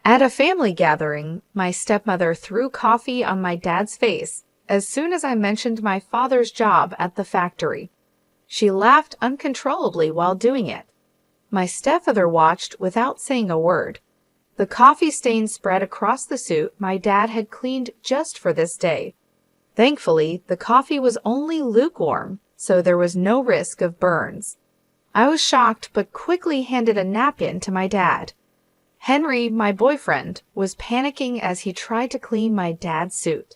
At a family gathering, my stepmother threw coffee on my dad's face as soon as I mentioned my father's job at the factory. She laughed uncontrollably while doing it. My stepfather watched without saying a word. The coffee stains spread across the suit my dad had cleaned just for this day. Thankfully, the coffee was only lukewarm, so there was no risk of burns. I was shocked but quickly handed a napkin to my dad. Henry, my boyfriend, was panicking as he tried to clean my dad's suit.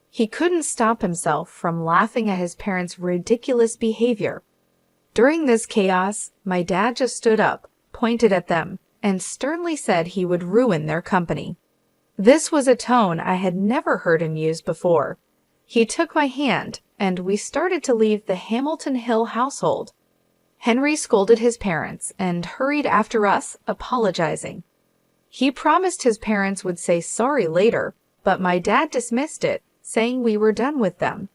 He couldn't stop himself from laughing at his parents' ridiculous behavior. During this chaos, my dad just stood up, pointed at them, and sternly said he would ruin their company. This was a tone I had never heard him use before. He took my hand, and we started to leave the Hamilton Hill household. Henry scolded his parents and hurried after us, apologizing. He promised his parents would say sorry later, but my dad dismissed it, saying we were done with them.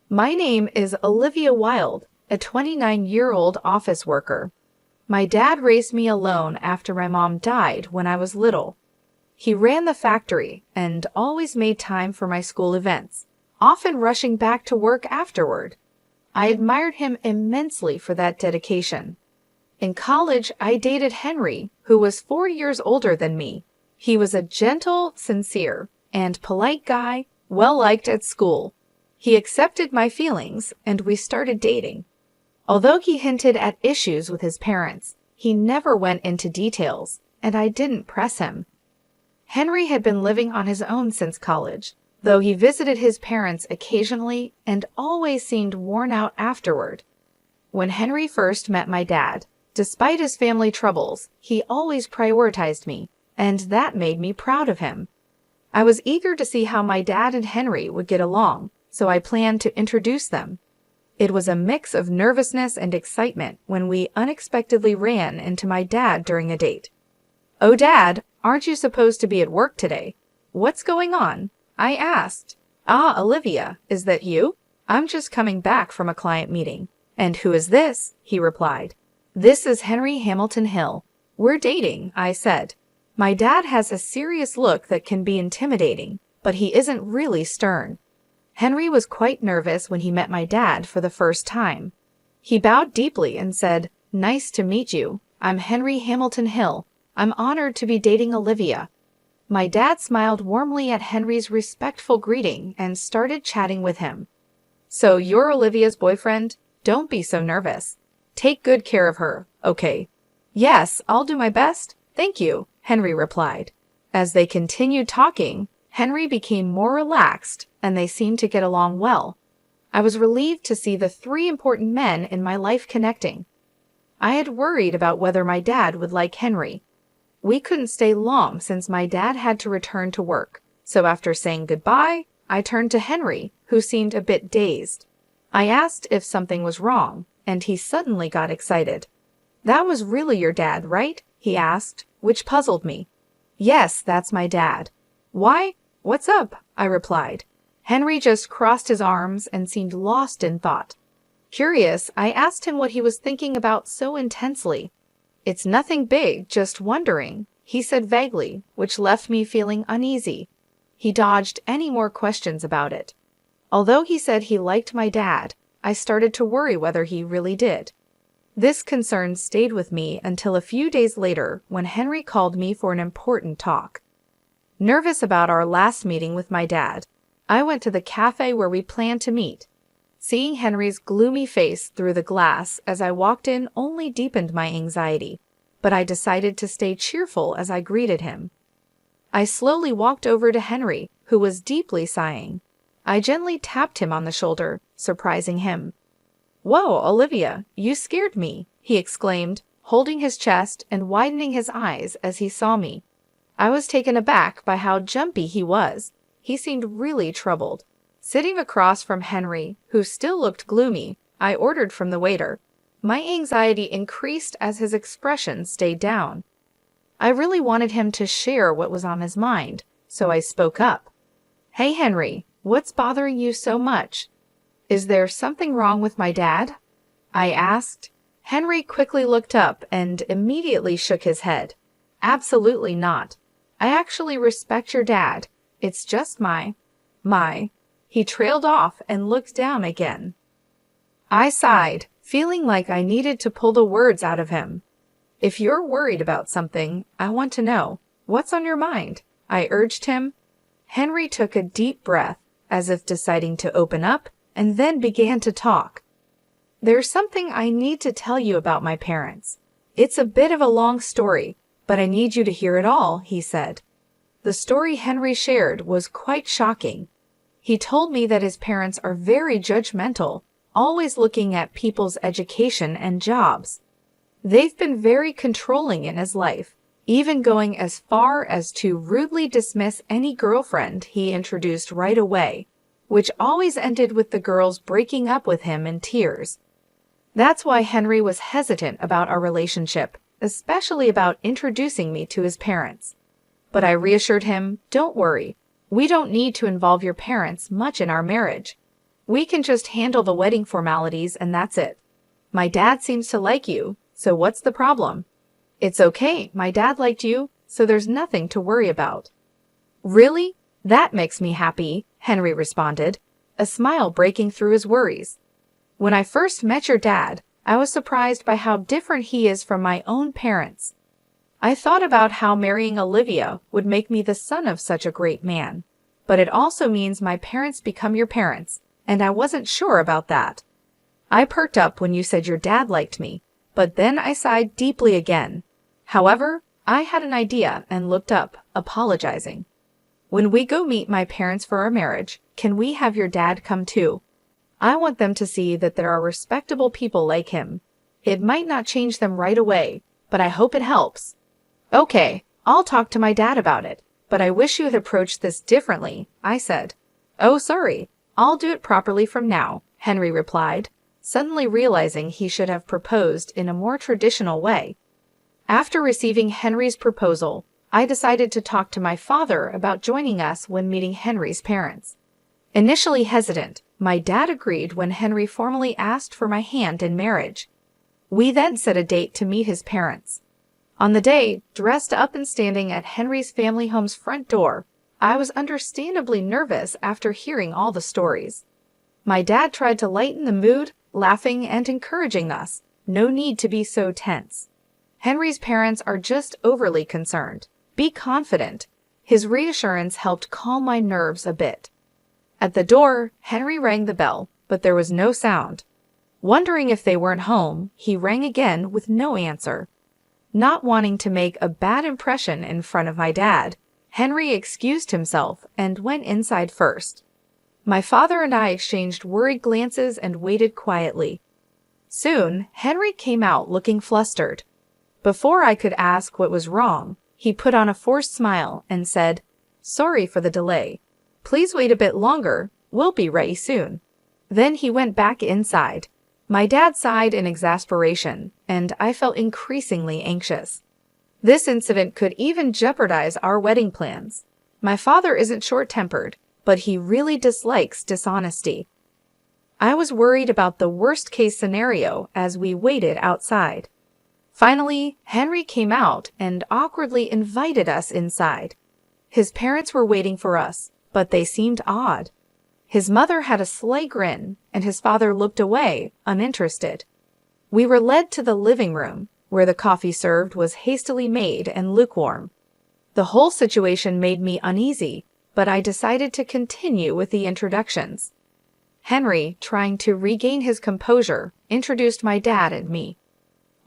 My name is Olivia Wilde, a 29-year-old office worker. My dad raised me alone after my mom died when I was little. He ran the factory and always made time for my school events, often rushing back to work afterward. I admired him immensely for that dedication. In college, I dated Henry, who was 4 years older than me. He was a gentle, sincere, and polite guy, well-liked at school. He accepted my feelings, and we started dating. Although he hinted at issues with his parents, he never went into details, and I didn't press him. Henry had been living on his own since college, though he visited his parents occasionally and always seemed worn out afterward. When Henry first met my dad, despite his family troubles, he always prioritized me, and that made me proud of him. I was eager to see how my dad and Henry would get along, so I planned to introduce them. It was a mix of nervousness and excitement when we unexpectedly ran into my dad during a date. "Oh, Dad, aren't you supposed to be at work today? What's going on?" I asked. "Ah, Olivia, is that you? I'm just coming back from a client meeting." "And who is this?" he replied. "This is Henry Hamilton Hill. We're dating," I said. My dad has a serious look that can be intimidating, but he isn't really stern. Henry was quite nervous when he met my dad for the first time. He bowed deeply and said, "Nice to meet you. I'm Henry Hamilton Hill. I'm honored to be dating Olivia." My dad smiled warmly at Henry's respectful greeting and started chatting with him. "So you're Olivia's boyfriend? Don't be so nervous. Take good care of her, okay?" "Yes, I'll do my best. Thank you," Henry replied. As they continued talking, Henry became more relaxed, and they seemed to get along well. I was relieved to see the 3 important men in my life connecting. I had worried about whether my dad would like Henry. We couldn't stay long since my dad had to return to work, so after saying goodbye, I turned to Henry, who seemed a bit dazed. I asked if something was wrong, and he suddenly got excited. "That was really your dad, right?" he asked, which puzzled me. "Yes, that's my dad." "Why? What's up?" I replied. Henry just crossed his arms and seemed lost in thought. Curious, I asked him what he was thinking about so intensely. "It's nothing big, just wondering," he said vaguely, which left me feeling uneasy. He dodged any more questions about it. Although he said he liked my dad, I started to worry whether he really did. This concern stayed with me until a few days later when Henry called me for an important talk. Nervous about our last meeting with my dad, I went to the cafe where we planned to meet. Seeing Henry's gloomy face through the glass as I walked in only deepened my anxiety, but I decided to stay cheerful as I greeted him. I slowly walked over to Henry, who was deeply sighing. I gently tapped him on the shoulder, surprising him. "Whoa, Olivia, you scared me," he exclaimed, holding his chest and widening his eyes as he saw me. I was taken aback by how jumpy he was. He seemed really troubled. Sitting across from Henry, who still looked gloomy, I ordered from the waiter. My anxiety increased as his expression stayed down. I really wanted him to share what was on his mind, so I spoke up. "Hey, Henry, what's bothering you so much? Is there something wrong with my dad?" I asked. Henry quickly looked up and immediately shook his head. "Absolutely not. I actually respect your dad. It's just my. He trailed off and looked down again. I sighed, feeling like I needed to pull the words out of him. If you're worried about something, I want to know. What's on your mind? I urged him. Henry took a deep breath, as if deciding to open up, and then began to talk. There's something I need to tell you about my parents. It's a bit of a long story, but I need you to hear it all, he said. The story Henry shared was quite shocking. He told me that his parents are very judgmental, always looking at people's education and jobs. They've been very controlling in his life, even going as far as to rudely dismiss any girlfriend he introduced right away, which always ended with the girls breaking up with him in tears. That's why Henry was hesitant about our relationship, especially about introducing me to his parents. But I reassured him, don't worry, we don't need to involve your parents much in our marriage. We can just handle the wedding formalities and that's it. My dad seems to like you, so what's the problem? It's okay, my dad liked you, so there's nothing to worry about. Really? That makes me happy, Henry responded, a smile breaking through his worries. When I first met your dad, I was surprised by how different he is from my own parents. I thought about how marrying Olivia would make me the son of such a great man, but it also means my parents become your parents, and I wasn't sure about that. I perked up when you said your dad liked me, but then I sighed deeply again. However, I had an idea and looked up, apologizing. When we go meet my parents for our marriage, can we have your dad come too? I want them to see that there are respectable people like him. It might not change them right away, but I hope it helps. Okay, I'll talk to my dad about it, but I wish you had approached this differently, I said. Oh, sorry, I'll do it properly from now, Henry replied, suddenly realizing he should have proposed in a more traditional way. After receiving Henry's proposal, I decided to talk to my father about joining us when meeting Henry's parents. Initially hesitant, my dad agreed when Henry formally asked for my hand in marriage. We then set a date to meet his parents. On the day, dressed up and standing at Henry's family home's front door, I was understandably nervous after hearing all the stories. My dad tried to lighten the mood, laughing and encouraging us. No need to be so tense. Henry's parents are just overly concerned. Be confident. His reassurance helped calm my nerves a bit. At the door, Henry rang the bell, but there was no sound. Wondering if they weren't home, he rang again with no answer. Not wanting to make a bad impression in front of my dad, Henry excused himself and went inside first. My father and I exchanged worried glances and waited quietly. Soon, Henry came out looking flustered. Before I could ask what was wrong, he put on a forced smile and said, "Sorry for the delay. Please wait a bit longer. We'll be ready soon." Then he went back inside. My dad sighed in exasperation, and I felt increasingly anxious. This incident could even jeopardize our wedding plans. My father isn't short-tempered, but he really dislikes dishonesty. I was worried about the worst-case scenario as we waited outside. Finally, Henry came out and awkwardly invited us inside. His parents were waiting for us, but they seemed odd. His mother had a sly grin, and his father looked away, uninterested. We were led to the living room, where the coffee served was hastily made and lukewarm. The whole situation made me uneasy, but I decided to continue with the introductions. Henry, trying to regain his composure, introduced my dad and me.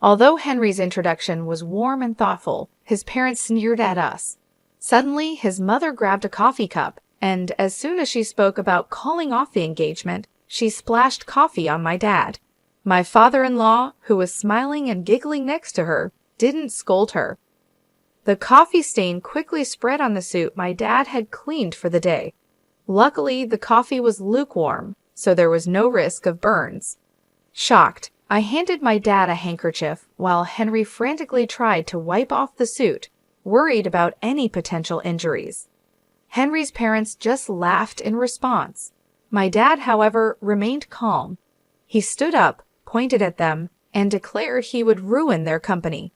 Although Henry's introduction was warm and thoughtful, his parents sneered at us. Suddenly, his mother grabbed a coffee cup, and as soon as she spoke about calling off the engagement, she splashed coffee on my dad. My father-in-law, who was smiling and giggling next to her, didn't scold her. The coffee stain quickly spread on the suit my dad had cleaned for the day. Luckily, the coffee was lukewarm, so there was no risk of burns. Shocked, I handed my dad a handkerchief while Henry frantically tried to wipe off the suit, worried about any potential injuries. Henry's parents just laughed in response. My dad, however, remained calm. He stood up, pointed at them, and declared he would ruin their company.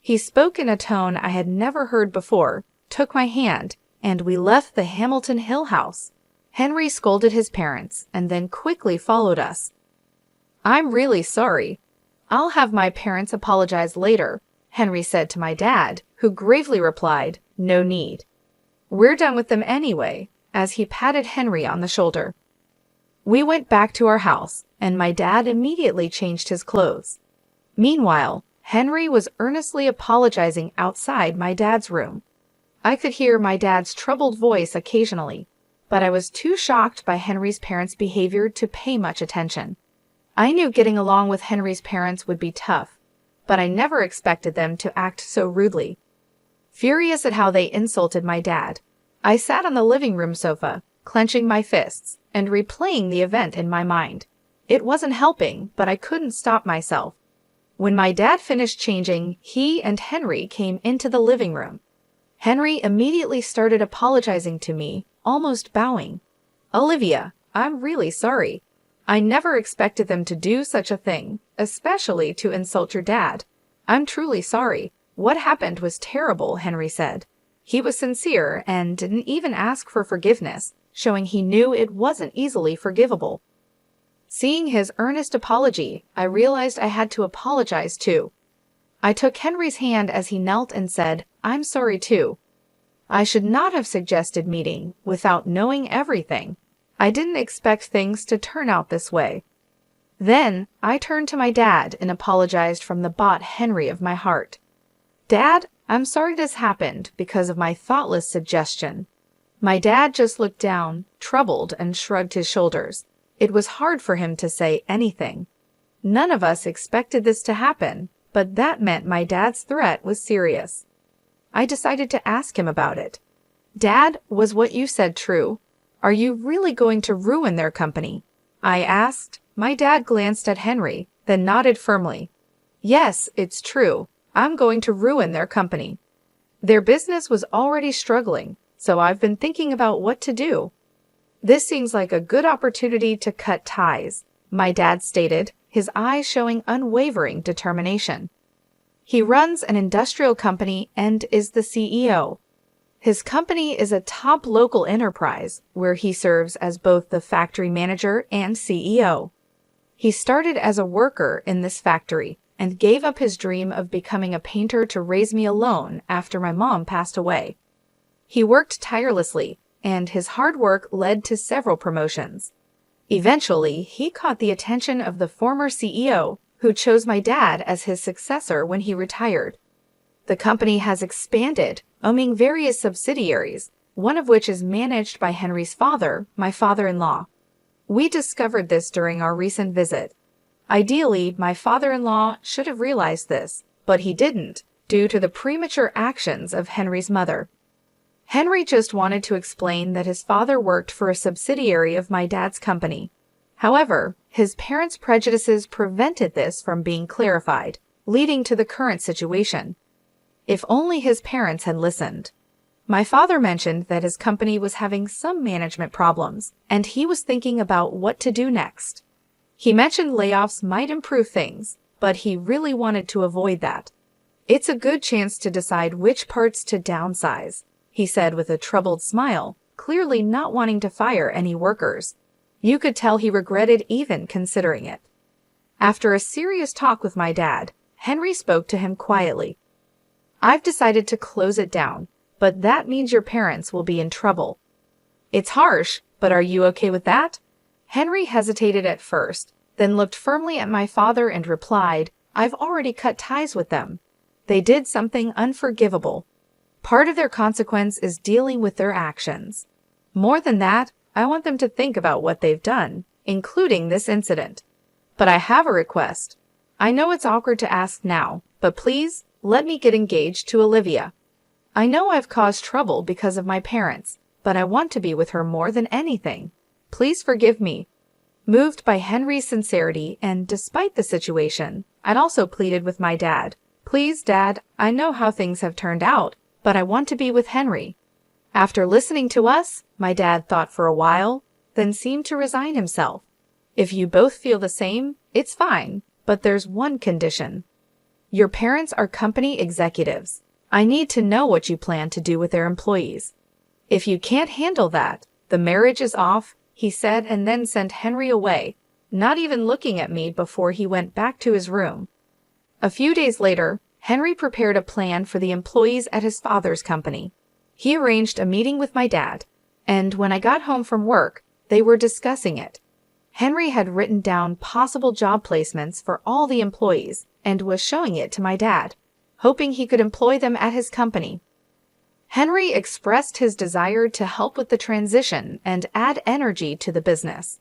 He spoke in a tone I had never heard before, took my hand, and we left the Hamilton Hill house. Henry scolded his parents and then quickly followed us. "I'm really sorry. I'll have my parents apologize later," Henry said to my dad, who gravely replied, "No need. We're done with them anyway," as he patted Henry on the shoulder. We went back to our house, and my dad immediately changed his clothes. Meanwhile, Henry was earnestly apologizing outside my dad's room. I could hear my dad's troubled voice occasionally, but I was too shocked by Henry's parents' behavior to pay much attention. I knew getting along with Henry's parents would be tough, but I never expected them to act so rudely. Furious at how they insulted my dad, I sat on the living room sofa, clenching my fists and replaying the event in my mind. It wasn't helping, but I couldn't stop myself. When my dad finished changing, he and Henry came into the living room. Henry immediately started apologizing to me, almost bowing. "Olivia, I'm really sorry. I never expected them to do such a thing, especially to insult your dad. I'm truly sorry. What happened was terrible," Henry said. He was sincere and didn't even ask for forgiveness, showing he knew it wasn't easily forgivable. Seeing his earnest apology, I realized I had to apologize too. I took Henry's hand as he knelt and said, "I'm sorry too. I should not have suggested meeting without knowing everything. I didn't expect things to turn out this way." Then I turned to my dad and apologized from the bot Henry of my heart. "Dad, I'm sorry this happened because of my thoughtless suggestion." My dad just looked down, troubled, and shrugged his shoulders. It was hard for him to say anything. None of us expected this to happen, but that meant my dad's threat was serious. I decided to ask him about it. "Dad, was what you said true? Are you really going to ruin their company?" I asked. My dad glanced at Henry, then nodded firmly. "Yes, it's true. I'm going to ruin their company. Their business was already struggling, so I've been thinking about what to do." "This seems like a good opportunity to cut ties," my dad stated, his eyes showing unwavering determination. He runs an industrial company and is the CEO. His company is a top local enterprise where he serves as both the factory manager and CEO. He started as a worker in this factory and gave up his dream of becoming a painter to raise me alone after my mom passed away. He worked tirelessly, and his hard work led to several promotions. Eventually, he caught the attention of the former CEO, who chose my dad as his successor when he retired. The company has expanded, owning various subsidiaries, one of which is managed by Henry's father, my father-in-law. We discovered this during our recent visit. Ideally, my father-in-law should have realized this, but he didn't, due to the premature actions of Henry's mother. Henry just wanted to explain that his father worked for a subsidiary of my dad's company. However, his parents' prejudices prevented this from being clarified, leading to the current situation. If only his parents had listened. My father mentioned that his company was having some management problems, and he was thinking about what to do next. He mentioned layoffs might improve things, but he really wanted to avoid that. "It's a good chance to decide which parts to downsize," he said with a troubled smile, clearly not wanting to fire any workers. You could tell he regretted even considering it. After a serious talk with my dad, Henry spoke to him quietly. "I've decided to close it down, but that means your parents will be in trouble." "It's harsh, but are you okay with that?" Henry hesitated at first, then looked firmly at my father and replied, "I've already cut ties with them. They did something unforgivable. Part of their consequence is dealing with their actions. More than that, I want them to think about what they've done, including this incident. But I have a request. I know it's awkward to ask now, but please, let me get engaged to Olivia. I know I've caused trouble because of my parents, but I want to be with her more than anything. Please forgive me." Moved by Henry's sincerity and despite the situation, I'd also pleaded with my dad. "Please, Dad, I know how things have turned out, but I want to be with Henry." After listening to us, my dad thought for a while, then seemed to resign himself. "If you both feel the same, it's fine, but there's one condition. Your parents are company executives. I need to know what you plan to do with their employees. If you can't handle that, the marriage is off, he said, and then sent Henry away, not even looking at me before he went back to his room. A few days later, Henry prepared a plan for the employees at his father's company. He arranged a meeting with my dad, and when I got home from work, they were discussing it. Henry had written down possible job placements for all the employees and was showing it to my dad, hoping he could employ them at his company. Henry expressed his desire to help with the transition and add energy to the business.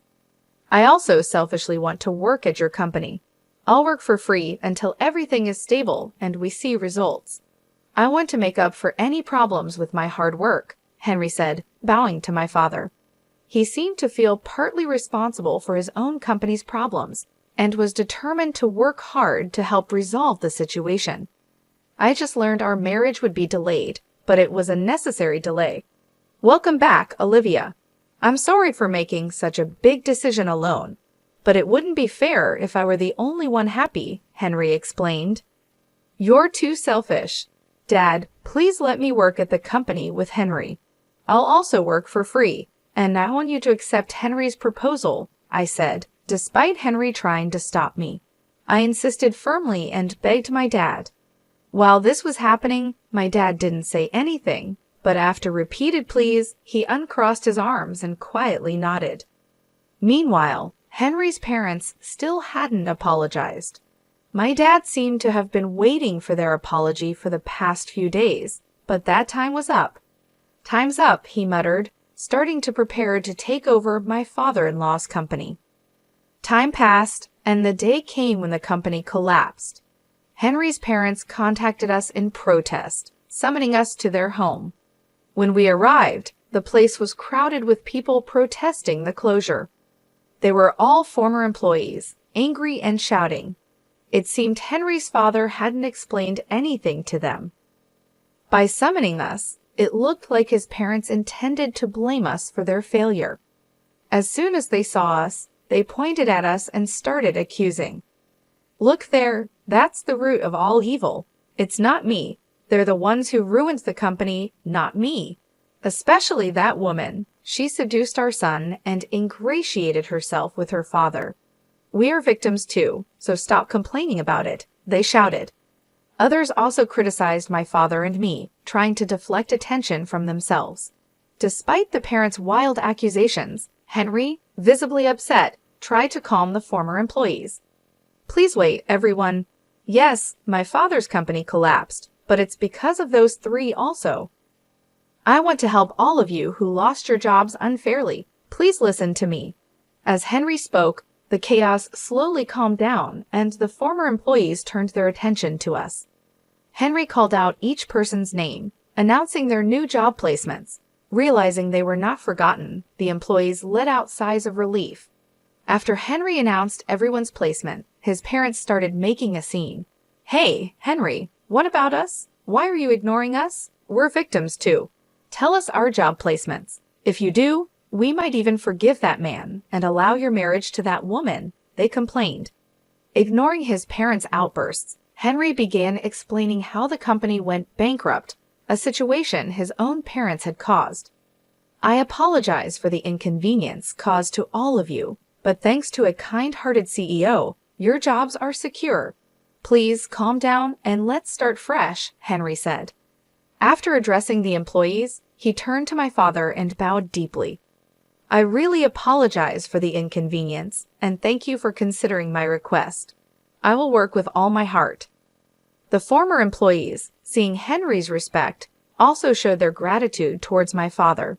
I also selfishly want to work at your company. I'll work for free until everything is stable and we see results. I want to make up for any problems with my hard work, Henry said, bowing to my father. He seemed to feel partly responsible for his own company's problems and was determined to work hard to help resolve the situation. I just learned our marriage would be delayed, but it was a necessary delay. Welcome back, Olivia. I'm sorry for making such a big decision alone, but it wouldn't be fair if I were the only one happy, Henry explained. You're too selfish. Dad, please let me work at the company with Henry. I'll also work for free, and I want you to accept Henry's proposal, I said, despite Henry trying to stop me. I insisted firmly and begged my dad. While this was happening, my dad didn't say anything, but after repeated pleas, he uncrossed his arms and quietly nodded. Meanwhile, Henry's parents still hadn't apologized. My dad seemed to have been waiting for their apology for the past few days, but that time was up. Time's up, he muttered, starting to prepare to take over my father-in-law's company. Time passed, and the day came when the company collapsed. Henry's parents contacted us in protest, summoning us to their home. When we arrived, the place was crowded with people protesting the closure. They were all former employees, angry and shouting. It seemed Henry's father hadn't explained anything to them. By summoning us, it looked like his parents intended to blame us for their failure. As soon as they saw us, they pointed at us and started accusing. Look there, that's the root of all evil. It's not me. They're the ones who ruined the company, not me. Especially that woman. She seduced our son and ingratiated herself with her father. We are victims too, so stop complaining about it, they shouted. Others also criticized my father and me, trying to deflect attention from themselves. Despite the parents' wild accusations, Henry, visibly upset, tried to calm the former employees. Please wait, everyone. Yes, my father's company collapsed, but it's because of those three also. I want to help all of you who lost your jobs unfairly. Please listen to me. As Henry spoke, the chaos slowly calmed down, and the former employees turned their attention to us. Henry called out each person's name, announcing their new job placements. Realizing they were not forgotten, the employees let out sighs of relief. After Henry announced everyone's placement, his parents started making a scene. Hey, Henry, what about us? Why are you ignoring us? We're victims too. Tell us our job placements. If you do, we might even forgive that man and allow your marriage to that woman, they complained. Ignoring his parents' outbursts, Henry began explaining how the company went bankrupt, a situation his own parents had caused. I apologize for the inconvenience caused to all of you, but thanks to a kind-hearted CEO, your jobs are secure. Please calm down and let's start fresh, Henry said. After addressing the employees, he turned to my father and bowed deeply. I really apologize for the inconvenience, and thank you for considering my request. I will work with all my heart. The former employees, seeing Henry's respect, also showed their gratitude towards my father.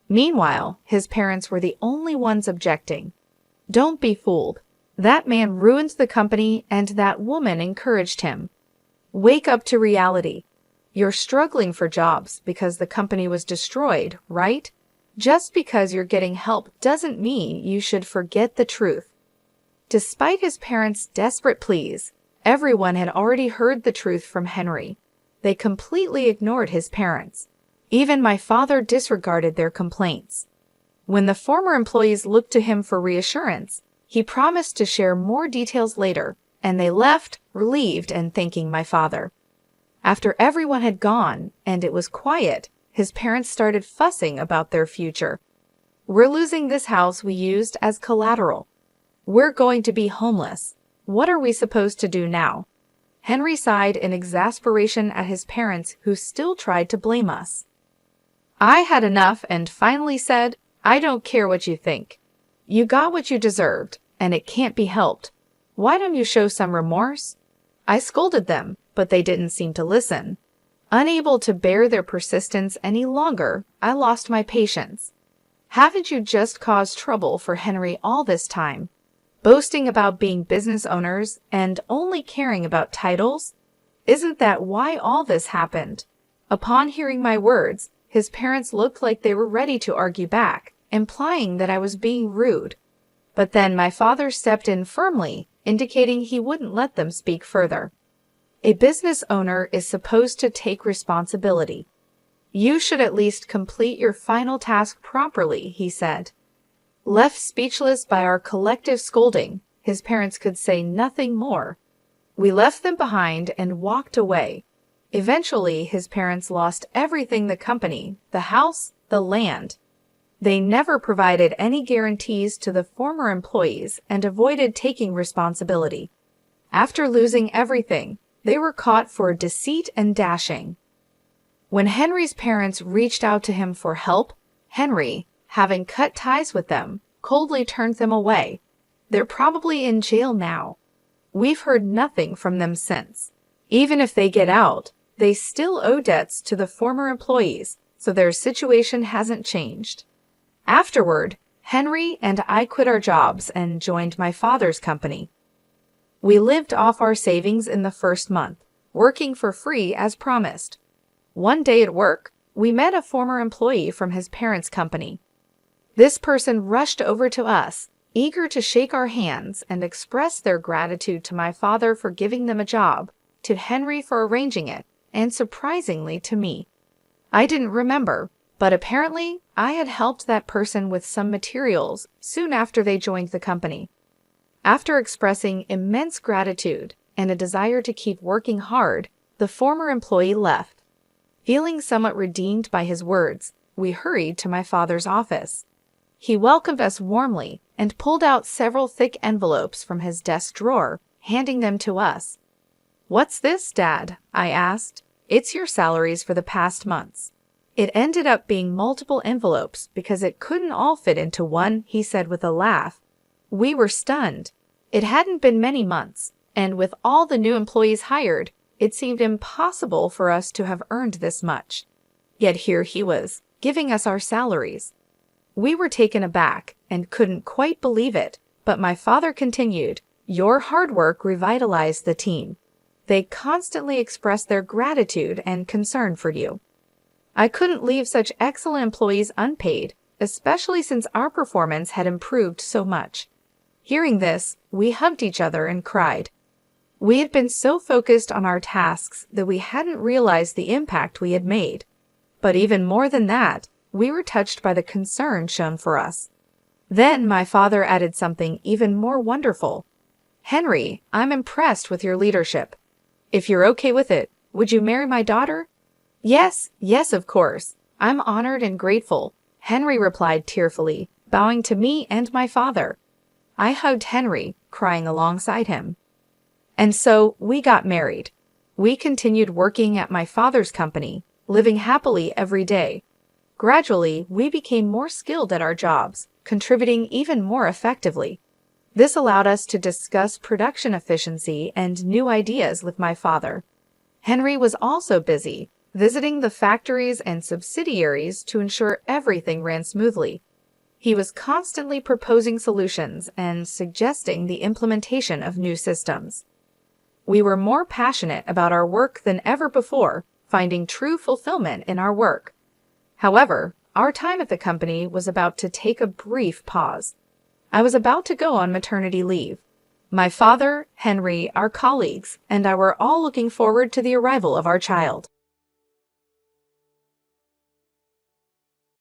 Meanwhile, his parents were the only ones objecting. Don't be fooled. That man ruined the company and that woman encouraged him. Wake up to reality. You're struggling for jobs because the company was destroyed, right? Just because you're getting help doesn't mean you should forget the truth. Despite his parents' desperate pleas, everyone had already heard the truth from Henry. They completely ignored his parents. Even my father disregarded their complaints. When the former employees looked to him for reassurance, he promised to share more details later, and they left, relieved and thanking my father. After everyone had gone and it was quiet, his parents started fussing about their future. "We're losing this house we used as collateral. We're going to be homeless. What are we supposed to do now?" Henry sighed in exasperation at his parents, who still tried to blame us. I had enough and finally said, "I don't care what you think. You got what you deserved, and it can't be helped. Why don't you show some remorse?" I scolded them, but they didn't seem to listen. Unable to bear their persistence any longer, I lost my patience. "Haven't you just caused trouble for Henry all this time? Boasting about being business owners and only caring about titles? Isn't that why all this happened?" Upon hearing my words, his parents looked like they were ready to argue back, implying that I was being rude. But then my father stepped in firmly, indicating he wouldn't let them speak further. "A business owner is supposed to take responsibility. You should at least complete your final task properly," he said. Left speechless by our collective scolding, his parents could say nothing more. We left them behind and walked away. Eventually, his parents lost everything: the company, the house, the land. They never provided any guarantees to the former employees and avoided taking responsibility. After losing everything, they were caught for deceit and dashing. When Henry's parents reached out to him for help, Henry, having cut ties with them, coldly turned them away. They're probably in jail now. We've heard nothing from them since. Even if they get out, they still owe debts to the former employees, so their situation hasn't changed. Afterward, Henry and I quit our jobs and joined my father's company. We lived off our savings in the first month, working for free as promised. One day at work, we met a former employee from his parents' company. This person rushed over to us, eager to shake our hands and express their gratitude to my father for giving them a job, to Henry for arranging it, and surprisingly to me. I didn't remember, but apparently I had helped that person with some materials soon after they joined the company. After expressing immense gratitude and a desire to keep working hard, the former employee left. Feeling somewhat redeemed by his words, we hurried to my father's office. He welcomed us warmly and pulled out several thick envelopes from his desk drawer, handing them to us. "What's this, Dad?" I asked. "It's your salaries for the past months." It ended up being multiple envelopes because it couldn't all fit into one, he said with a laugh. We were stunned. It hadn't been many months, and with all the new employees hired, it seemed impossible for us to have earned this much. Yet here he was, giving us our salaries. We were taken aback and couldn't quite believe it, but my father continued, "Your hard work revitalized the team. They constantly expressed their gratitude and concern for you. I couldn't leave such excellent employees unpaid, especially since our performance had improved so much." Hearing this, we hugged each other and cried. We had been so focused on our tasks that we hadn't realized the impact we had made. But even more than that, we were touched by the concern shown for us. Then my father added something even more wonderful. "Henry, I'm impressed with your leadership. If you're okay with it, would you marry my daughter?" Yes, of course. I'm honored and grateful," Henry replied tearfully, bowing to me and my father. I hugged Henry, crying alongside him. And so we got married. We continued working at my father's company, living happily every day. Gradually, we became more skilled at our jobs, contributing even more effectively. This allowed us to discuss production efficiency and new ideas with my father. Henry was also busy, visiting the factories and subsidiaries to ensure everything ran smoothly. He was constantly proposing solutions and suggesting the implementation of new systems. We were more passionate about our work than ever before, finding true fulfillment in our work. However, our time at the company was about to take a brief pause. I was about to go on maternity leave. My father, Henry, our colleagues, and I were all looking forward to the arrival of our child.